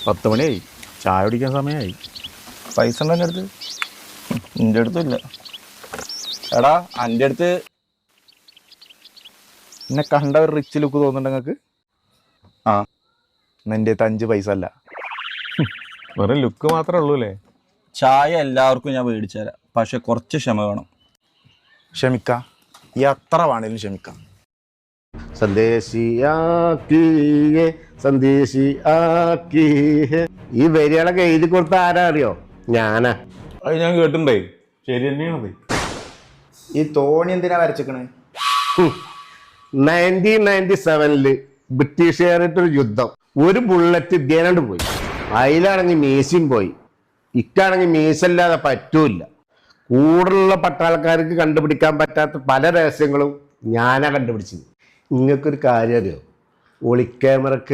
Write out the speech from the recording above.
10 മണിയായി, ചായ കുടിക്കാൻ സമയമായി. പൈസ ഉണ്ടോ എൻ്റെ അടുത്ത്? എൻ്റെ അടുത്തും ഇല്ല. എടാ എൻ്റെ അടുത്ത് എന്നെ കണ്ട ഒരു റിച്ച് ലുക്ക് തോന്നുന്നുണ്ട് നിങ്ങൾക്ക്? ആ എൻ്റെ 5 പൈസ അല്ല, വെറും ലുക്ക് മാത്രമേ ഉള്ളൂ അല്ലേ? ചായ എല്ലാവർക്കും ഞാൻ മേടിച്ചു തരാം, പക്ഷെ കുറച്ച് ക്ഷമ വേണം. ക്ഷമിക്കാം, എത്ര വേണേലും ക്ഷമിക്കാം. സന്ദേശിയാക്കിയേ സന്ദേശിയാക്കിയേ. ഈ വരികളൊക്കെ എഴുതി കൊടുത്ത ആരാ അറിയോ? ഞാനാ. അത് ഞാൻ കേട്ടിട്ടുണ്ടേ, ശരി തന്നെയാണത്. ഈ തോണി എന്തിനാ വരച്ചിക്കണേ? 1997 ബ്രിട്ടീഷുകാരായിട്ടൊരു യുദ്ധം. ഒരു ബുള്ളറ്റ് ഇതേനാണ്ട് പോയി. അതിലാണെങ്കിൽ മീശയും പോയി. ഇക്കാണെങ്കിൽ മീശല്ലാതെ പറ്റൂല. കൂടുതലുള്ള പട്ടാളക്കാർക്ക് കണ്ടുപിടിക്കാൻ പറ്റാത്ത പല രഹസ്യങ്ങളും ഞാനാ കണ്ടുപിടിച്ചത്. നിങ്ങൾക്കൊരു കാര്യം അറിയോ? ഒളിക്യാമറക്ക്